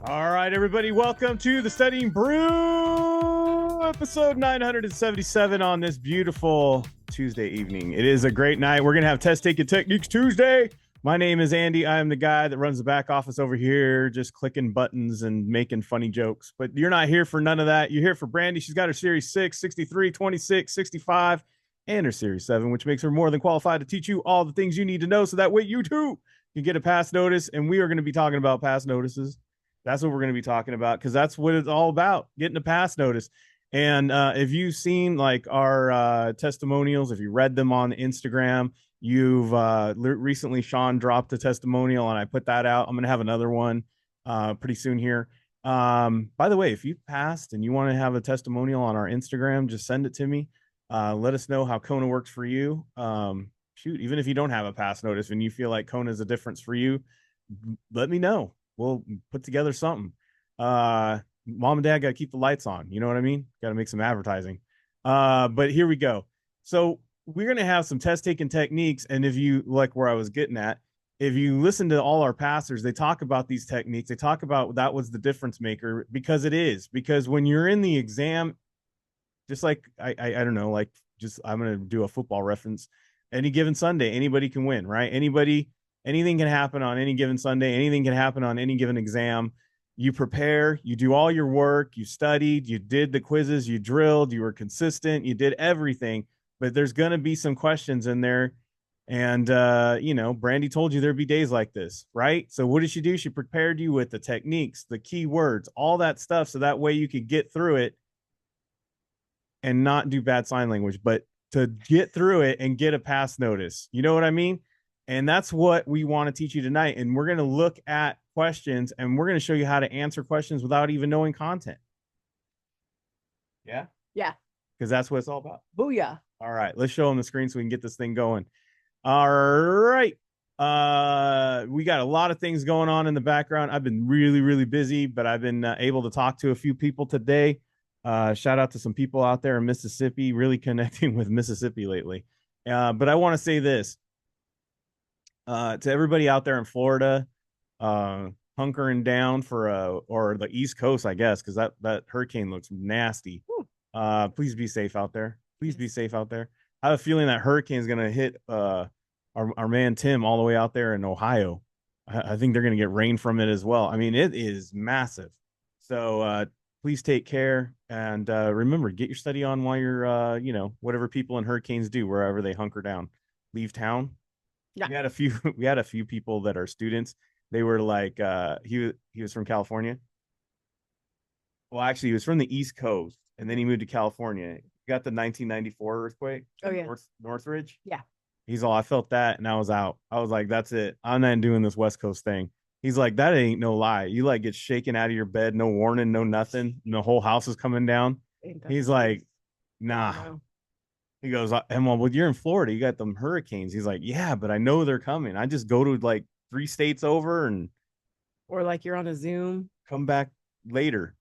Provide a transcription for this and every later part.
All right, everybody, welcome to the Studying Brew, episode 977 on this beautiful Tuesday evening. It is a great night. We're going to have Test Taking Techniques Tuesday. My name is Andy. I am the guy that runs the back office over here, just clicking buttons and making funny jokes. But you're not here for none of that. You're here for Brandy. She's got her Series 6, 63, 26, 65, and her Series 7, which makes her more than qualified to teach you all the things you need to know so that way you too can get a pass notice. And we are going to be talking about pass notices. That's what we're going to be talking about because that's what it's all about, getting a pass notice. And if you've seen like our testimonials, if you read them on Instagram, you've recently Sean dropped a testimonial and I put that out. I'm going to have another one pretty soon here. By the way, if you passed and you want to have a testimonial on our Instagram, just send it to me. Let us know how Kona works for you. Shoot, even if you don't have a pass notice and you feel like Kona is a difference for you, let me know. We'll put together something. Mom and dad got to keep the lights on. You know what I mean? Got to make some advertising. But here we go. So we're going to have some test taking techniques. And if you like where I was getting at, if you listen to all our passers, they talk about these techniques. They talk about that was the difference maker because it is. Because when you're in the exam, just like I don't know, like just I'm going to do a football reference. Any given Sunday, anybody can win, right? Anything can happen on any given Sunday. Anything can happen on any given exam. You prepare, you do all your work, you studied, you did the quizzes, you drilled, you were consistent, you did everything. But there's going to be some questions in there. And, Brandy told you there'd be days like this, right? So what did she do? She prepared you with the techniques, the keywords, all that stuff. So that way you could get through it and not do bad sign language, but to get through it and get a pass notice. You know what I mean? And that's what we want to teach you tonight. And we're going to look at questions and we're going to show you how to answer questions without even knowing content. Yeah? Yeah. Because that's what it's all about. Booyah. All right. Let's show them the screen so we can get this thing going. All right. We got a lot of things going on in the background. I've been really, really busy, but I've been able to talk to a few people today. Shout out to some people out there in Mississippi, really connecting with Mississippi lately. But I want to say this. To everybody out there in Florida, hunkering down for or the East Coast, I guess, because that hurricane looks nasty. Please be safe out there. Please be safe out there. I have a feeling that hurricane is gonna hit our man Tim all the way out there in Ohio. I think they're gonna get rain from it as well. I mean, it is massive. So please take care and remember, get your study on while you're whatever people in hurricanes do wherever they hunker down. Leave town. Yeah. We had a few people that are students. They were like he was from California. Well, actually he was from the East Coast and then he moved to California. He got the 1994 earthquake. Oh yeah. Northridge. Yeah. He's all, I felt that and I was out. I was like, that's it. I'm not doing this West Coast thing. He's like, that ain't no lie. You like get shaken out of your bed, no warning, no nothing. And the whole house is coming down. He's like, nah. He goes, well, you're in Florida. You got them hurricanes. He's like, yeah, but I know they're coming. I just go to like 3 states over and or like you're on a Zoom, come back later.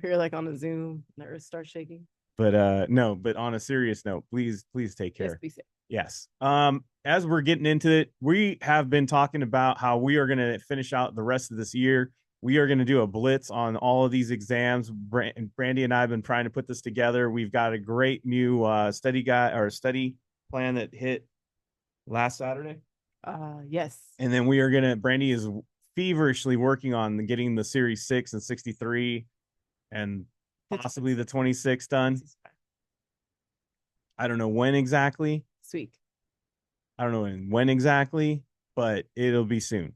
You're like on a Zoom and the earth starts shaking. But no, but on a serious note, please take care. Just be safe. Yes. As we're getting into it, we have been talking about how we are going to finish out the rest of this year. We are going to do a blitz on all of these exams. Brandy and I have been trying to put this together. We've got a great new study plan that hit last Saturday. Yes. And then Brandy is feverishly working on getting the Series 6 and 63 and possibly the 26 done. I don't know when exactly. Sweet. I don't know when exactly, but it'll be soon.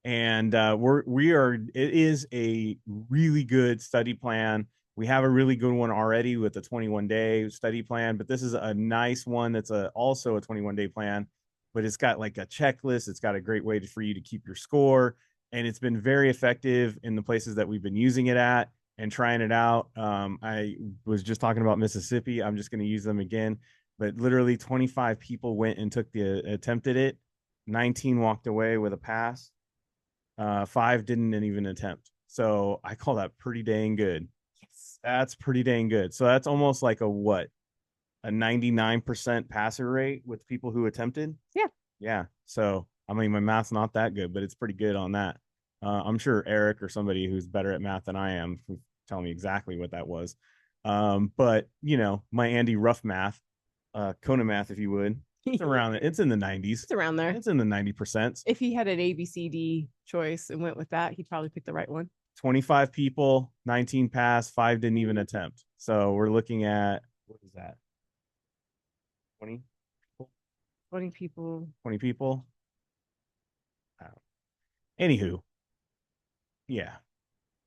And it is a really good study plan. We have a really good one already with the 21-day study plan, but this is a nice one that's also a 21-day plan, but it's got like a checklist. It's got a great way for you to keep your score, and it's been very effective in the places that we've been using it at and trying it out. I was just talking about Mississippi. I'm just going to use them again, but literally 25 people went and attempted it. 19 walked away with a pass. 5 didn't even attempt. So I call that pretty dang good. Yes. That's pretty dang good. So that's almost like a 99% passer rate with people who attempted. Yeah. Yeah. So, I mean, my math's not that good, but it's pretty good on that. I'm sure Eric or somebody who's better at math than I am can tell me exactly what that was. But my Andy Rough math, Kona math, if you would, it's around it. It's in the 90s. It's around there. It's in the 90%. If he had an ABCD choice and went with that, he'd probably pick the right one. 25 people, 19 passed, 5 didn't even attempt. So we're looking at, what is that? 20 people? 20 people. 20 people. Anywho, yeah,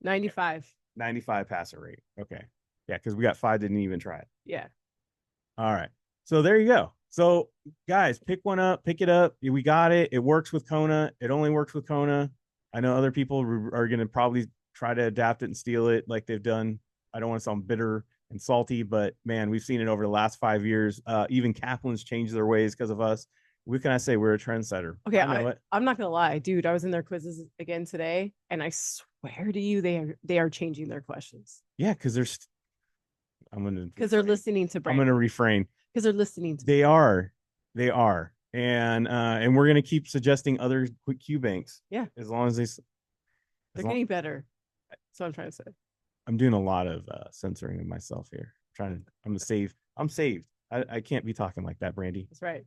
95. 95 passer rate. Okay. Yeah, because we got 5 didn't even try it. Yeah. All right. So there you go. So guys, pick one up, pick it up. We got it. It works with Kona. It only works with Kona. I know other people are going to probably try to adapt it and steal it like they've done. I don't want to sound bitter and salty, but man, we've seen it over the last 5 years. Even Kaplan's changed their ways because of us. What can I say? We're a trendsetter. Okay, I know it. I'm not gonna lie, dude. I was in their quizzes again today, and I swear to you, they are changing their questions. Yeah, because there's. I'm gonna. Because they're listening to I'm gonna refrain. Because they're listening to. They are, and we're gonna keep suggesting other quick Q banks. Yeah, as long as they're getting better. That's what I'm trying to say. I'm doing a lot of censoring of myself here. I'm saved. I'm saved. I can't be talking like that, Brandy. That's right.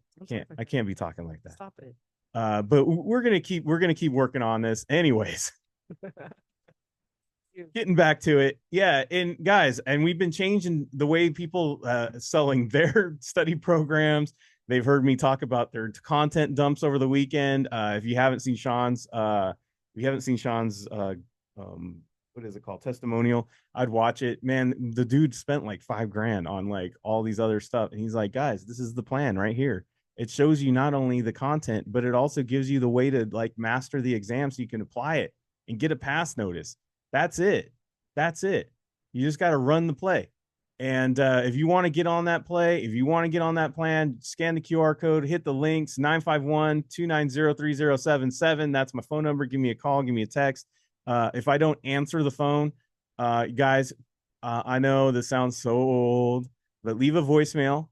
I can't be talking like that. Stop it. But we're gonna keep working on this, anyways. Getting back to it, yeah, and guys, and we've been changing the way people selling their study programs. They've heard me talk about their content dumps over the weekend. If you haven't seen Sean's, what is it called? Testimonial. I'd watch it. Man, the dude spent like $5,000 on like all these other stuff. And he's like, guys, this is the plan right here. It shows you not only the content, but it also gives you the way to like master the exam so you can apply it and get a pass notice. That's it. You just got to run the play. And if you want to get on that play, if you want to get on that plan, scan the QR code, hit the links, 951-290-3077. That's my phone number. Give me a call, give me a text. If I don't answer the phone, guys, I know this sounds so old, but leave a voicemail.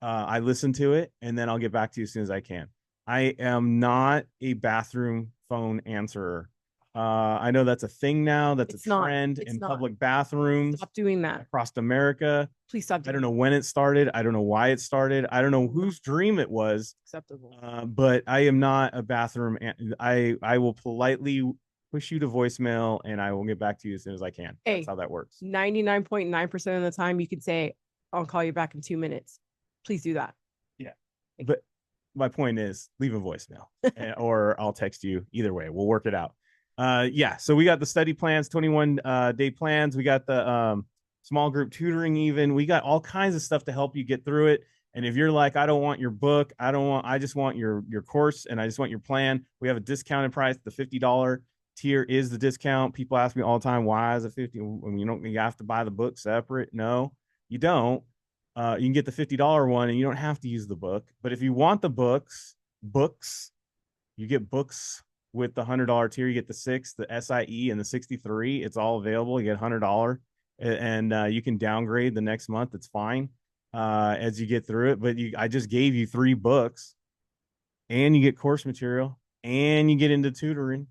I listen to it, and then I'll get back to you as soon as I can. I am not a bathroom phone answerer. I know that's a thing now. That's a trend in public bathrooms. Stop doing that across America. Please stop. I don't know when it started. I don't know why it started. I don't know whose dream it was. Acceptable. But I am not a bathroom. I will politely push you to voicemail, and I will get back to you as soon as I can. That's how that works. 99.9% of the time, you can say, "I'll call you back in 2 minutes." Please do that. Yeah, but my point is, leave a voicemail, or I'll text you. Either way, we'll work it out. Yeah, so we got the study plans, 21 day plans. We got the small group tutoring, even. We got all kinds of stuff to help you get through it. And if you're like, I don't want your book, I just want your course, and I just want your plan, we have a discounted price. The $50 tier is the discount. People ask me all the time, why is it 50? You have to buy the book separate. No, you don't. You can get the $50 one, and you don't have to use the book. But if you want the books, you get books with the $100 tier. You get the 6, the SIE, and the 63. It's all available. You get $100, and you can downgrade the next month. It's fine as you get through it. But I just gave you 3 books, and you get course material, and you get into tutoring.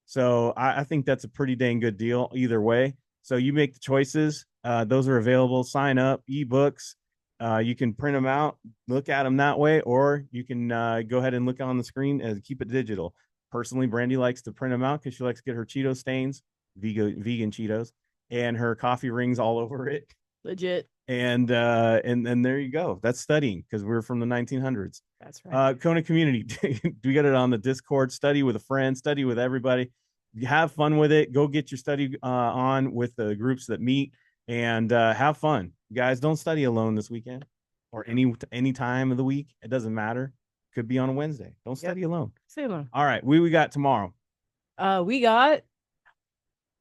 So I think that's a pretty dang good deal either way. So you make the choices. Those are available. Sign up, ebooks. You can print them out, look at them that way, or you can go ahead and look on the screen and keep it digital. Personally, Brandy likes to print them out because she likes to get her Cheeto stains, vegan Cheetos, and her coffee rings all over it. Legit. And there you go. That's studying, because we're from the 1900s. That's right. Kona community. We got it on the Discord. Study with a friend. Study with everybody. Have fun with it. Go get your study on with the groups that meet, and have fun. Guys, don't study alone this weekend or any time of the week. It doesn't matter. Could be on a Wednesday. Don't study alone. Stay alone. All right. We got tomorrow.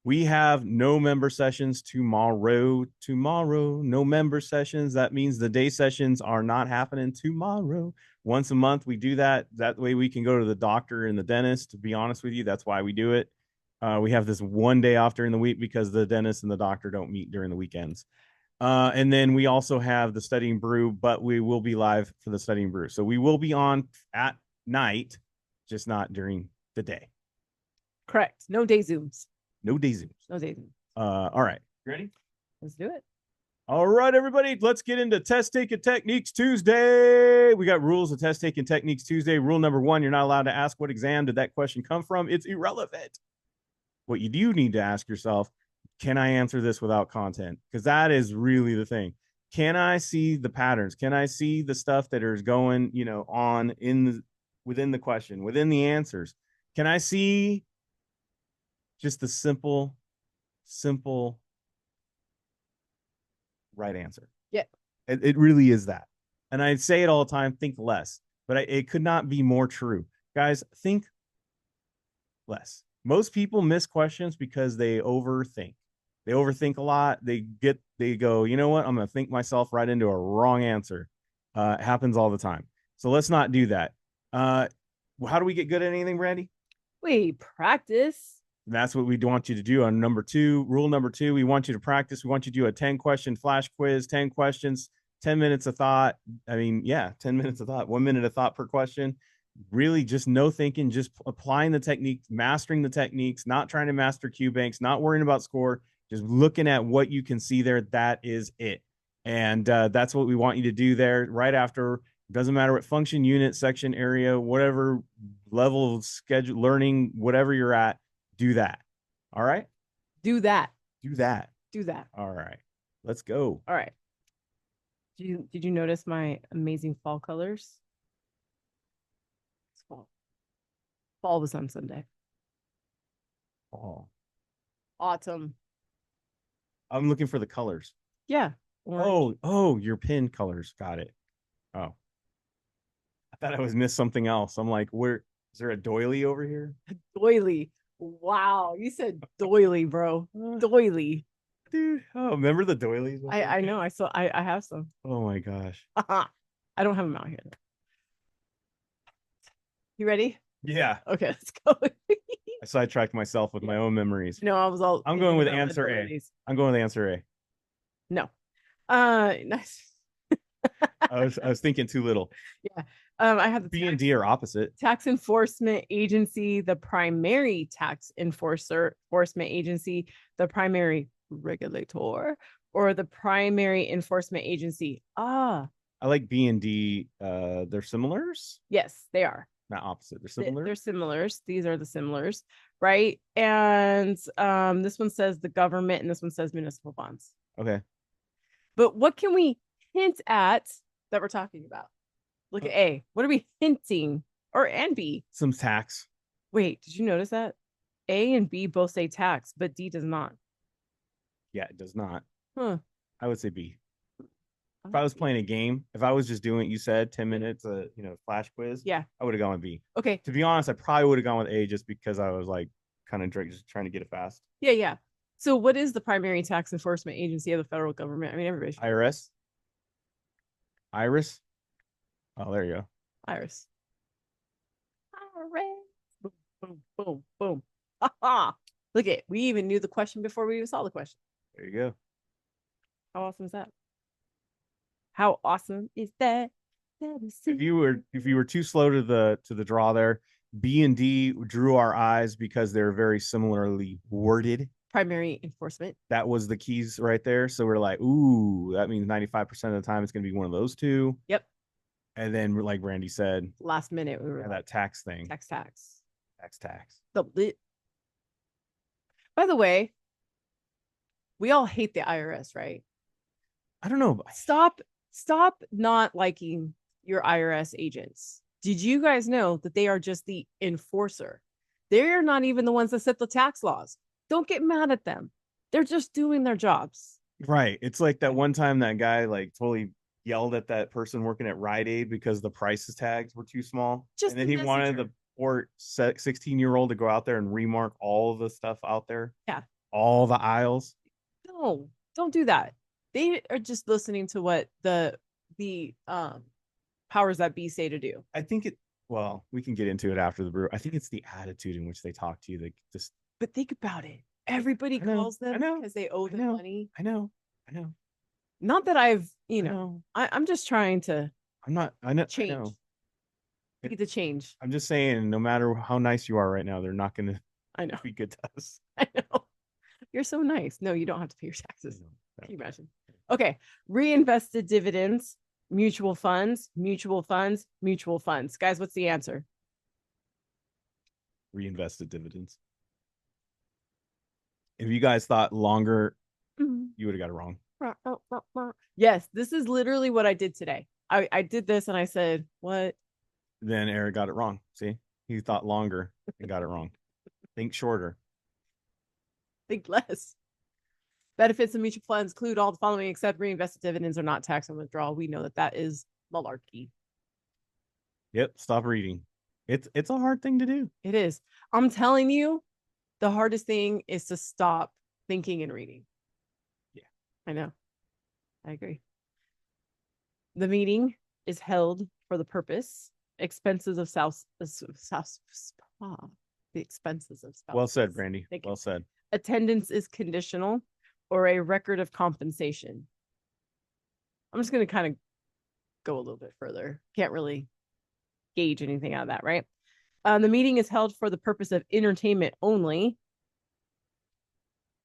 We have no member sessions tomorrow. No member sessions. That means the day sessions are not happening tomorrow. Once a month, we do that. That way we can go to the doctor and the dentist. To be honest with you, that's why we do it. We have this one day off during the week because the dentist and the doctor don't meet during the weekends. And then we also have the Studying Brew, but we will be live for the Studying Brew. So we will be on at night, just not during the day. Correct. No day zooms. No day zooms. No day zooms. All right. Ready? Let's do it. All right, everybody. Let's get into Test Taking Techniques Tuesday. We got rules of Test Taking Techniques Tuesday. Rule number 1, you're not allowed to ask what exam did that question come from. It's irrelevant. What you do need to ask yourself, can I answer this without content? Because that is really the thing. Can I see the patterns? Can I see the stuff that is going, on within the question, within the answers? Can I see just the simple right answer? Yeah. It really is that. And I say it all the time, think less. But it could not be more true. Guys, think less. Most people miss questions because they overthink. They overthink a lot. They go, you know what? I'm going to think myself right into a wrong answer. It happens all the time. So let's not do that. How do we get good at anything, Brandy? We practice. That's what we want you to do on number 2. Rule number 2, we want you to practice. We want you to do a 10-question flash quiz, 10 questions, 10 minutes of thought. 10 minutes of thought, 1 minute of thought per question. Really just no thinking, just applying the technique, mastering the techniques, not trying to master Q banks, not worrying about score, just looking at what you can see there. That is it. And that's what we want you to do there right after. Doesn't matter what function, unit, section, area, whatever level of schedule, learning, whatever you're at, do that. All right? Do that. Do that. Do that. All right. Let's go. All right. Did you notice my amazing fall colors? It's fall. Fall was on Sunday. Oh. Autumn. I'm looking for the colors. Yeah. Orange. Oh, your pin colors. Got it. Oh. I thought I was missed something else. I'm like, where is there a doily over here? Doily. Wow. You said doily, bro. Doily. Dude. Oh, remember the doilies? I know. I have some. Oh my gosh. I don't have them out here. You ready? Yeah. Okay, let's go. I sidetracked myself with my own memories. No, I'm going with answer A. I'm going with answer A. No. Nice. I was thinking too little. Yeah. I have the B and D are opposite. Tax enforcement agency, the primary tax enforcement agency, the primary regulator, or the primary enforcement agency. I like B and D. They're similars? Yes, they are. Not opposite. They're similar. They're similars. These are the similars, right? And this one says the government, and this one says municipal bonds. Okay. But what can we hint at that we're talking about? Look at A. What are we hinting? And B? Some tax. Wait, did you notice that? A and B both say tax, but D does not. Yeah, it does not. Huh. I would say B. If I was playing a game, if I was just doing, you said 10 minutes, flash quiz. Yeah. I would have gone with B. Okay. To be honest, I probably would have gone with A just because I was like kind of just trying to get it fast. Yeah. So what is the primary tax enforcement agency of the federal government? I mean, everybody should. IRS. Iris. Oh, there you go. Iris. Boom, boom, boom, boom. Ha. Look at it. We even knew the question before we even saw the question. There you go. How awesome is that? How awesome is that? If you were too slow to the draw there, B and D drew our eyes because they're very similarly worded. Primary enforcement. That was the keys right there. So we're like, ooh, that means 95% of the time it's going to be one of those two. Yep. And then, like Randy said, last minute we were that tax thing. Tax. By the way, we all hate the IRS, right? I don't know. Stop not liking your IRS agents. Did you guys know that they are just the enforcer? They're not even the ones that set the tax laws. Don't get mad at them. They're just doing their jobs. Right. It's like that one time that guy like totally yelled at that person working at Rite Aid because the prices tags were too small. And then he wanted the poor 16-year-old to go out there and remark all of the stuff out there. Yeah. All the aisles. No, don't do that. They are just listening to what the powers that be say to do. I think we can get into it after the brew. I think it's the attitude in which they talk to you. They just. But think about it. Everybody calls them because they owe them money. I know. Not that I've, I'm just trying to. I know. Change. Get the change. I'm just saying, no matter how nice you are right now, they're not going to I know. Be good to us. I know. You're so nice. No, you don't have to pay your taxes. Can you imagine? Okay. Reinvested dividends, mutual funds, mutual funds, mutual funds. Guys, what's the answer? Reinvested dividends. If you guys thought longer, Mhm. you would have got it wrong. Yes, this is literally what I did today. I did this and I said, what? Then Eric got it wrong. See, he thought longer and got it wrong. Think shorter. Think less. Benefits of mutual funds include all the following except reinvested dividends are not taxed on withdrawal. We know that that is malarkey. Yep. Stop reading. It's a hard thing to do. It is. I'm telling you, the hardest thing is to stop thinking and reading. Yeah. I know. I agree. The meeting is held for the purpose, expenses of the expenses of spouse. Well said, Brandy. Thank you. Well said. Attendance is conditional or a record of compensation. I'm just going to kind of go a little bit further. Can't really gauge anything out of that, right? The meeting is held for the purpose of entertainment only.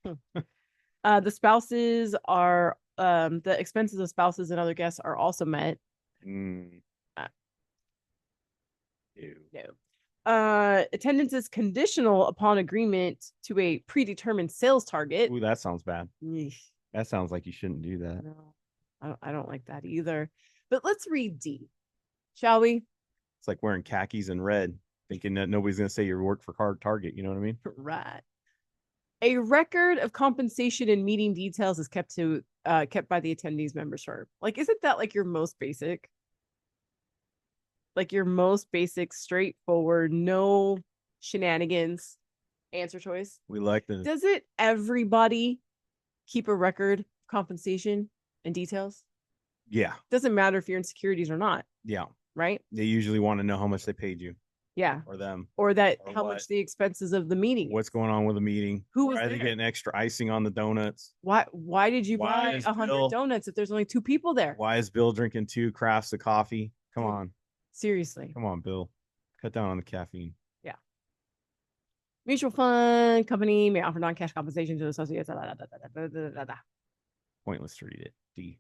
The spouses are the expenses of spouses and other guests are also met. Mm. No. Attendance is conditional upon agreement to a predetermined sales target. Ooh, that sounds bad. Eesh, That sounds like you shouldn't do that. no, I don't like that either. But let's read D, shall we? It's like wearing khakis and red, thinking that nobody's going to say you work for Target. You know what I mean? Right. A record of compensation and meeting details is kept by the attendees members firm. Like, isn't that like your most basic? Like your most basic, straightforward, no shenanigans answer choice. We like the. Doesn't everybody keep a record of compensation and details? Yeah. Doesn't matter if you're in securities or not, Yeah. right? They usually want to know how much they paid you Yeah. or them. Or that Or how what? much the expenses of the meeting. What's going on with the meeting? Who was Why are they there? getting extra icing on the donuts? Why did you Why buy is 100 Bill- donuts if there's only 2 people there? Why is Bill drinking 2 crafts of coffee? Come Dude. on. Seriously. Come on, Bill. Cut down on the caffeine. Yeah. Mutual fund company may offer non-cash compensation to associates. Pointless to read it. D.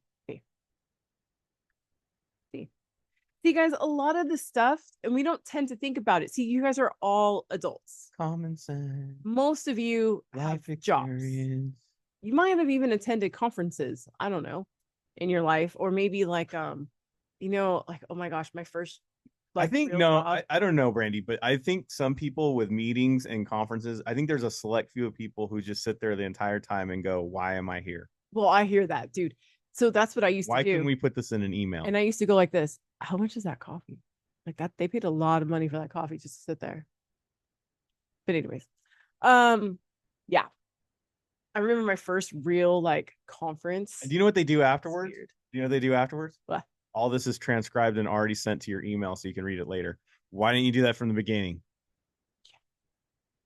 See, guys, a lot of the stuff, and we don't tend to think about it. See, you guys are all adults. Common sense. Most of you have Life jobs. experience. You might have even attended conferences, I don't know, in your life, or maybe like like, oh my gosh, my first I like think real no, job. I don't know, Brandy, but I think some people with meetings and conferences, I think there's a select few of people who just sit there the entire time and go, "Why am I here? Well, I hear that, dude. So that's what I used Why to do. couldn't we put this in an email?" And I used to go like this. How much is that coffee? Like that, they paid a lot of money for that coffee just to sit there. But anyways, yeah. I remember my first real like conference. And do you know what they do afterwards? Weird. Do you know what they do afterwards? What? All this is transcribed and already sent to your email so you can read it later. Why didn't you do that from the beginning?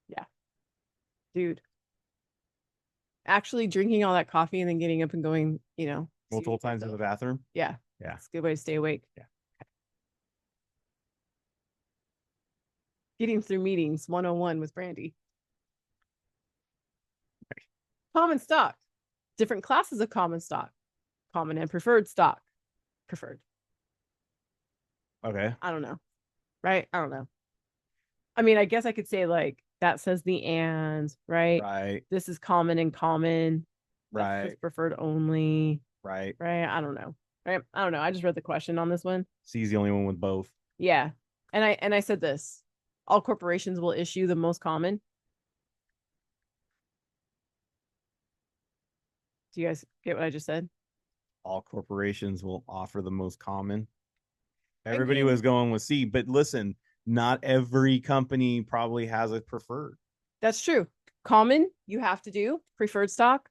Yeah. Dude. Actually drinking all that coffee and then getting up and going, Multiple times in the bathroom? Yeah. Yeah. It's a good way to stay awake. Yeah. Getting through meetings 101 with Brandy. Common stock. Different classes of common stock. Common and preferred stock. Preferred. Okay. I don't know. Right? I don't know. I mean, I guess I could say like that says the and, right? Right. This is common and common. Right. Preferred only. Right. Right? I don't know. Right? I don't know. I just read the question on this one. C's the only one with both. Yeah. And I said this. All corporations will issue the most common. Do you guys get what I just said? All corporations will offer the most common. Everybody mean- was going with C, but listen, not every company probably has a preferred. That's true. Common, you have to do. Preferred stock.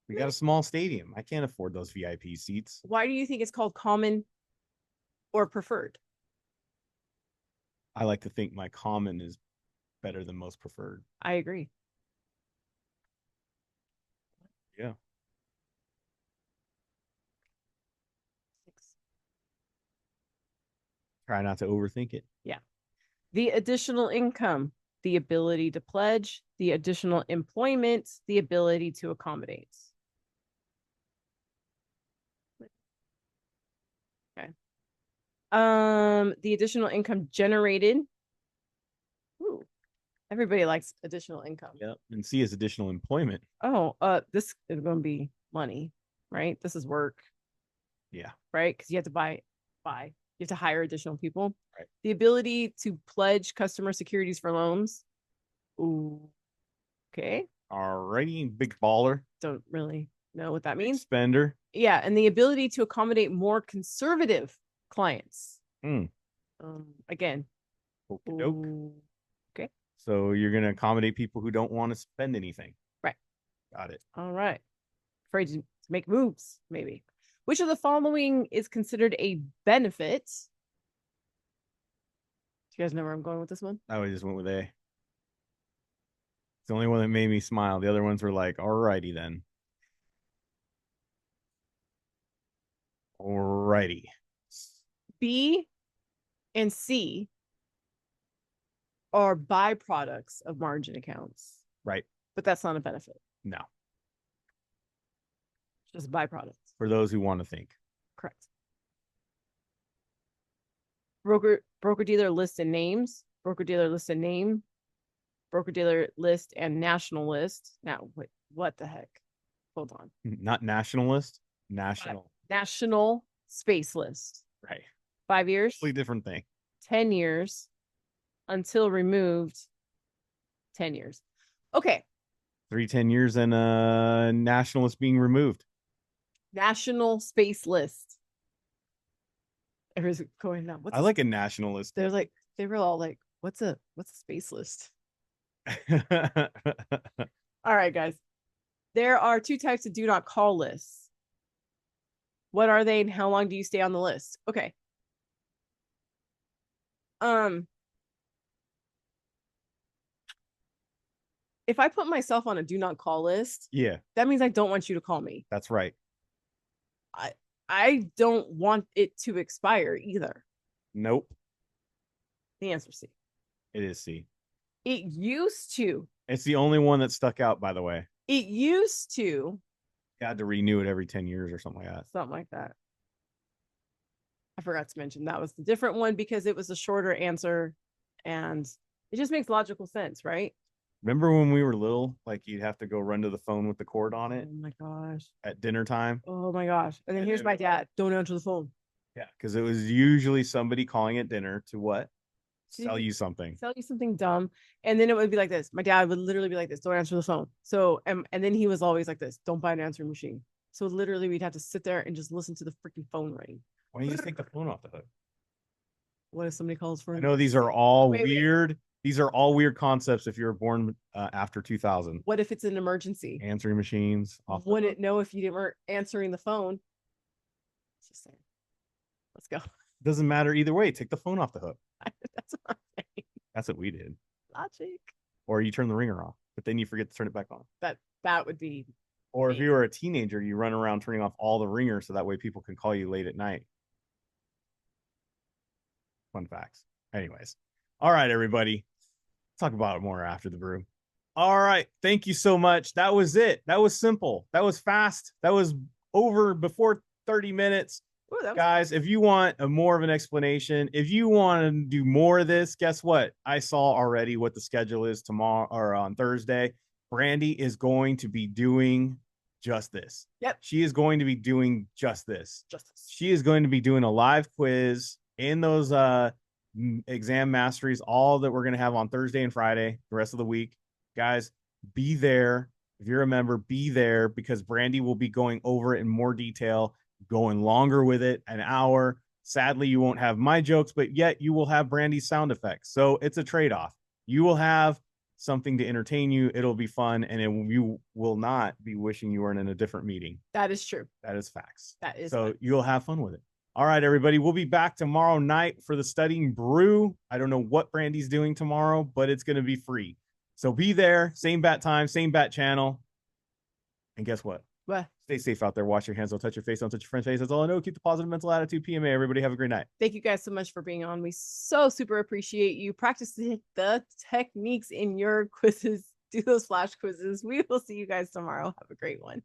We got a small stadium. I can't afford those VIP seats. Why do you think it's called common or preferred? I like to think my common is better than most preferred. I agree. Yeah. 6. Try not to overthink it. Yeah. The additional income, the ability to pledge, the additional employment, the ability to accommodate. Okay. The additional income generated. Ooh, everybody likes additional income. Yep. And C is additional employment. Oh, this is going to be money, right? This is work. Yeah. Right? Because you have to buy. You have to hire additional people. Right. The ability to pledge customer securities for loans. Ooh. Okay. Alrighty, big baller. Don't really know what that means. Spender. Yeah, and the ability to accommodate more conservative clients. Again. Okey-doke. Okay. So you're going to accommodate people who don't want to spend anything. Right. Got it. All right. Afraid to make moves, maybe. Which of the following is considered a benefit? Do you guys know where I'm going with this one? I just went with A. It's the only one that made me smile. The other ones were like, alrighty then. Alrighty. B and C are byproducts of margin accounts. Right. But that's not a benefit. No. It's just byproducts. For those who want to think. Correct. Broker-dealer list and names. Broker-dealer list and name. Broker-dealer list and national list. Now, wait, what the heck? Hold on. Not nationalist. National. National space list. Right. 5 years. Totally different thing. 10 years. Until removed. 10 years. Okay. 10 years and a nationalist being removed. National space list. Everyone's going now. I like a nationalist. They're like, they were all like, what's a space list? All right, guys. There are 2 types of do not call lists. What are they and how long do you stay on the list? Okay. If I put myself on a do not call list, yeah, that means I don't want you to call me. that's right. I don't want it to expire either. Nope. The answer is C. It is C. It used to. It's the only one that stuck out, by the way. It used to. You had to renew it every 10 years or something like that. Something like that. I forgot to mention that was the different one because it was a shorter answer and it just makes logical sense, right? Remember when we were little, like you'd have to go run to the phone with the cord on it Oh my gosh. at dinner time? Oh my gosh. And then here's my dad. Don't answer the phone. Yeah, because it was usually somebody calling at dinner to what? Sell you something. Sell you something dumb. And then it would be like this. My dad would literally be like this. Don't answer the phone. So, and then he was always like this. Don't buy an answering machine. So literally we'd have to sit there and just listen to the freaking phone ring. Why don't you just take the phone off the hook? What if somebody calls for? I know these are all Wait. weird. These are all weird concepts if you were born after 2000. What if it's an emergency? Answering machines. Wouldn't know if you weren't answering the phone. Just saying. Let's go. Doesn't matter either way. Take the phone off the hook. That's what I'm saying. That's what we did. Logic. Or you turn the ringer off, but then you forget to turn it back on. That would be. Or if you were a teenager, you run around turning off all the ringers so that way people can call you late at night. Fun facts. Anyways. All right, everybody. Talk about it more after the brew. All right. Thank you so much. That was it. That was simple. That was fast. That was over before 30 minutes. Ooh, Guys, if you want a more of an explanation, if you want to do more of this, guess what? I saw already what the schedule is tomorrow or on Thursday. Brandy is going to be doing just this. Yep. She is going to be doing just this. Justice. She is going to be doing a live quiz in those exam masteries, all that we're going to have on Thursday and Friday, the rest of the week. Guys, be there. If you're a member, be there because Brandy will be going over it in more detail, going longer with it, an hour. Sadly, you won't have my jokes, but yet you will have Brandy's sound effects. So it's a trade-off. You will have something to entertain you. It'll be fun, and you will not be wishing you were in a different meeting. That is true. That is facts. That is. So facts. you'll have fun with it. All right, everybody. We'll be back tomorrow night for the Studying Brew. I don't know what Brandy's doing tomorrow, but it's going to be free. So be there. Same bat time, same bat channel. And guess what? Well, Stay safe out there. Wash your hands. Don't touch your face. Don't touch your friend's face. That's all I know. Keep the positive mental attitude. PMA. Everybody have a great night. thank you guys so much for being on. We so super appreciate you. Practice the techniques in your quizzes. Do those flash quizzes. We will see you guys tomorrow. Have a great one.